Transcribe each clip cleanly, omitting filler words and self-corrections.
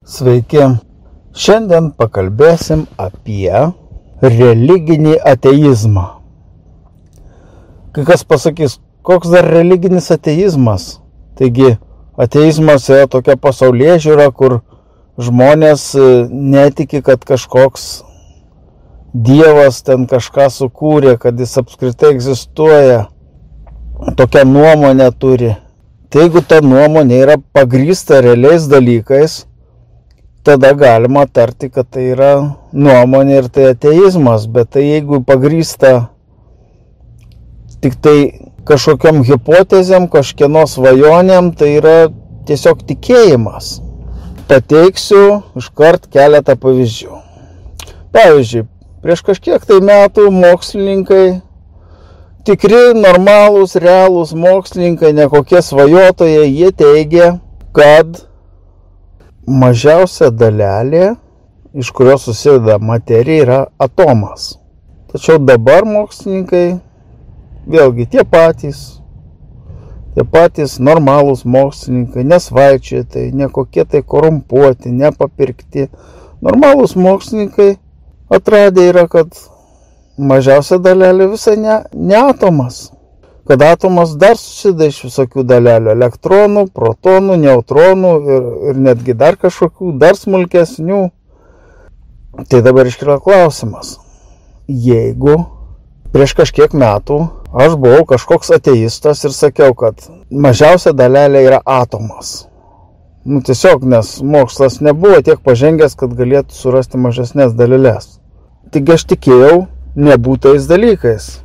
Sveiki. Šiandien pakalbėsim apie religinį ateizmą. Kai kas pasakys, koks dar religinis ateizmas? Taigi, ateizmas yra tokia pasaulėžiūra, kur žmonės netiki, kad kažkoks Dievas ten kažką sukūrė, kad jis apskritai egzistuoja. Tokią nuomonę turi. Tai jeigu ta nuomonė yra pagrįsta realiais dalykais, tada galima tarti, kad tai yra nuomonė ir tai ateizmas. Bet tai jeigu pagrįsta tik tai kažkokiam hipotezėm, kažkieno svajonėm, tai yra tiesiog tikėjimas. Pateiksiu iškart keletą pavyzdžių. Pavyzdžiui, prieš kažkiek tai metų mokslininkai, tikri, normalūs, realūs mokslininkai, nekokie svajotojai, jie teigia, kad mažiausia dalelė, iš kurios susideda materija, yra atomas. Tačiau dabar mokslininkai, vėlgi tie patys normalūs mokslininkai, nesvaičiotojai, nekokie tai korumpuoti, nepapirkti. Normalūs mokslininkai atradę yra, kad mažiausia dalelė visai ne atomas. Kad atomas dar susideda iš visokių dalelių, elektronų, protonų, neutronų ir netgi dar kažkokių, dar smulkesnių. Tai dabar iškyla klausimas. Jeigu prieš kažkiek metų aš buvau kažkoks ateistas ir sakiau, kad mažiausia dalelė yra atomas. Tiesiog, nes mokslas nebuvo tiek pažengęs, kad galėtų surasti mažesnės dalelės. Tik aš tikėjau nebūtais dalykais.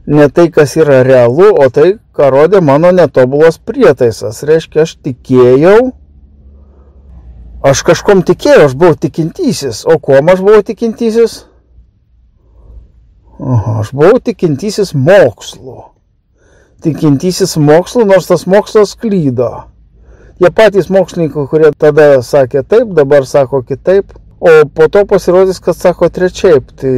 Ne tai, kas yra realu, o tai, ką rodė mano netobulas prietaisas. Reiškia, aš tikėjau, aš kažkom tikėjau, aš buvau tikintysis. O kuom aš buvau tikintysis? Aš buvau tikintysis mokslu. Tikintysis mokslu, nors tas mokslas klydo. Jie patys mokslininkai, kurie tada sakė taip, dabar sako kitaip, o po to pasirodys, kad sako trečiaip. Tai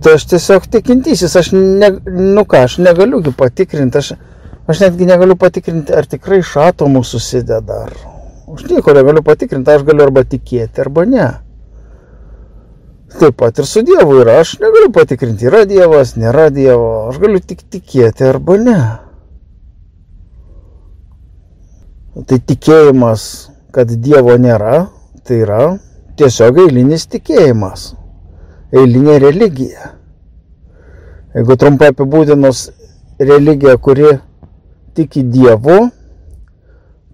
aš tiesiog tikintysis, aš negaliu patikrinti, aš netgi negaliu patikrinti, ar tikrai iš atomų susideda. Aš nieko negaliu patikrinti, aš galiu arba tikėti, arba ne. Taip pat ir su Dievu yra, aš negaliu patikrinti, yra Dievas, nėra Dievo, aš galiu tik tikėti arba ne. Tai tikėjimas, kad Dievo nėra, tai yra tiesiog eilinis tikėjimas, eilinė religija. Jeigu trumpai apibūdinus religiją, kuri tiki Dievu,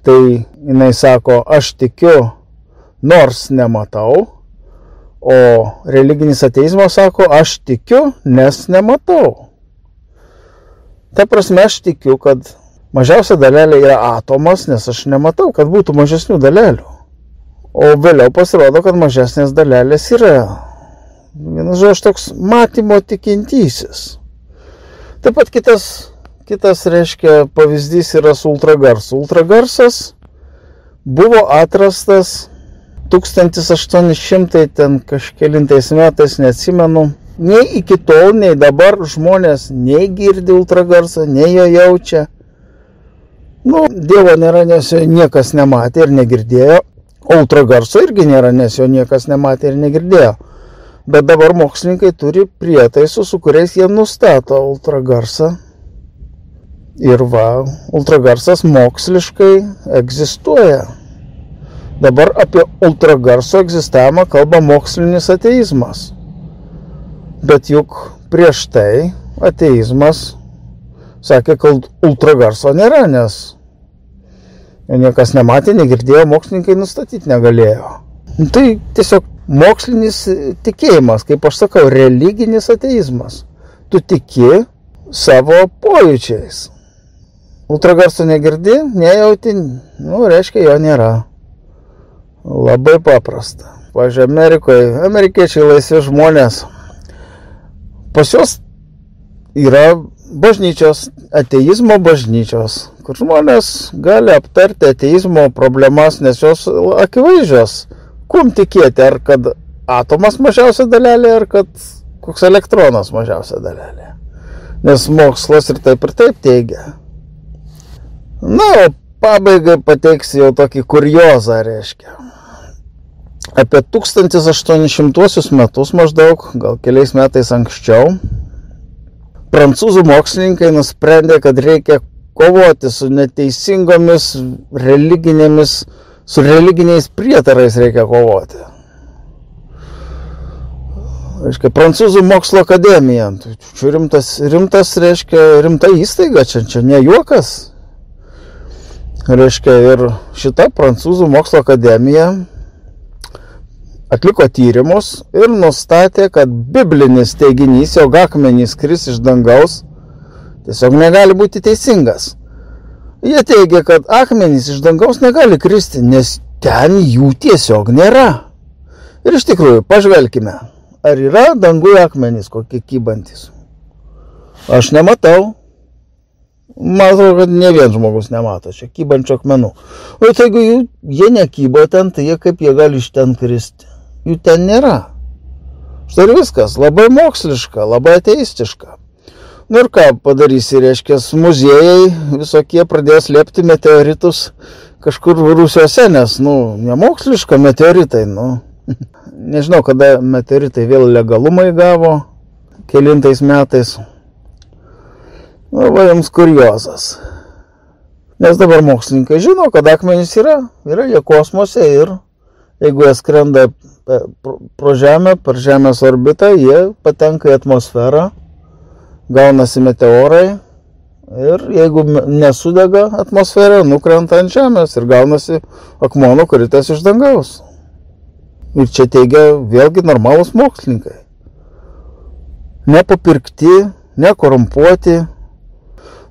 tai jinai sako, aš tikiu, nors nematau, o religinis ateizmas sako, aš tikiu, nes nematau. Ta prasme, aš tikiu, kad mažiausia dalelė yra atomas, nes aš nematau, kad būtų mažesnių dalelių. O vėliau pasirodo, kad mažesnės dalelės yra. Vienas žodžiu, toks matymo tikintysis. Taip pat kitas reiškia pavyzdys yra su ultragarsu. Ultragarsas buvo atrastas 1800 ten kažkelintais metais, neatsimenu. Nei iki tol, nei dabar žmonės nei girdi ultragarsą, nei jo jaučia. Dievo nėra, nes jo niekas nematė ir negirdėjo. O ultragarso irgi nėra, nes jo niekas nematė ir negirdėjo. Bet dabar mokslininkai turi prietaisų, su kuriais jie nustato ultragarsą. Ir ultragarsas moksliškai egzistuoja. Dabar apie ultragarso egzistavimą kalba mokslinis ateizmas. Bet juk prieš tai ateizmas sakė, kad ultragarso nėra, nes niekas nematė, negirdėjo, mokslininkai nustatyti negalėjo. Tai tiesiog mokslinis tikėjimas, kaip aš sakau, religinis ateizmas. Tu tiki savo pojūčiais. Ultragarso negirdi, nejauti, reiškia, jo nėra. Labai paprasta. Pavyzdžiui, amerikiečiai laisvi žmonės. Pas juos yra bažnyčios, ateizmo bažnyčios, kur žmonės gali aptarti ateizmo problemas, nes jos akivaizdžios. Kuom tikėti, ar kad atomas mažiausia dalelė, ar kad koks elektronas mažiausia dalelė. Nes mokslas ir taip teigia. O pabaigai pateiksiu jau tokį kuriozą, reiškia. apie 1800 metus maždaug, gal keliais metais anksčiau, prancūzų mokslininkai nusprendė, kad reikia kovoti su neteisingomis su religiniais prietarais reikia kovoti. Reiškia, Prancūzų mokslo akademija. Čia rimtas, reiškia, rimta įstaiga, čia ne juokas. Reiškia, ir šita Prancūzų mokslo akademija atliko tyrimus ir nustatė, kad biblinis teiginys, jog akmenys kris iš dangaus, tiesiog negali būti teisingas. Jie teigia, kad akmenys iš dangaus negali kristi, nes ten jų tiesiog nėra. Ir iš tikrųjų, pažvelkime, ar yra danguje akmenys kokie kybantis? Aš nematau. Matau, kad ne vien žmogus nemato čia kybančių akmenų. O tai jeigu jie nekybo ten, tai kaip jie gali iš ten kristi? Jų ten nėra. Štai ir viskas, labai moksliška, labai ateistiška. Nu ir ką padarysi, reiškia, muziejai visokie pradėjo slėpti meteoritus kažkur Rusiuose, nes, nemoksliška meteoritai, Nežinau, kada meteoritai vėl legalumą įgavo, kelintais metais. Va jums kuriozas. Nes dabar mokslininkai žino, kad akmenys yra jie kosmose ir jeigu jie skrenda pro Žemę, per Žemės orbitą, jie patenka į atmosferą, gaunasi meteorai ir jeigu nesudega atmosferą, nukrenta ant Žemės ir gaunasi akmuo nukritęs iš dangaus. Ir čia teigia vėlgi normalūs mokslininkai. Nepapirkti, nekorumpuoti.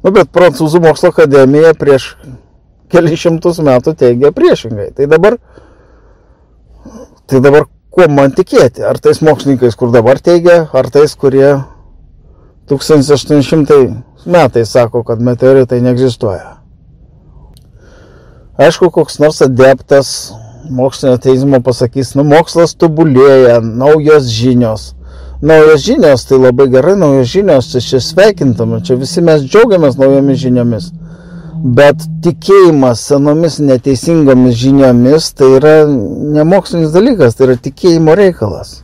Bet Prancūzų mokslo akademija prieš kelius šimtus metų teigia priešingai. Tai dabar kuo man tikėti? Ar tais mokslininkais, kur dabar teigia, ar tais, kurie 1800 metais sako, kad meteoritai neegzistuoja? Aišku, koks nors adeptas mokslinio ateizmo pasakys, mokslas tobulėja, naujos žinios. Naujos žinios, tai labai gerai, naujos žinios, čia sveikintama, čia visi mes džiaugiamės naujomis žiniomis. Bet tikėjimas senomis neteisingomis žiniomis, tai yra nemokslinis dalykas, tai yra tikėjimo reikalas.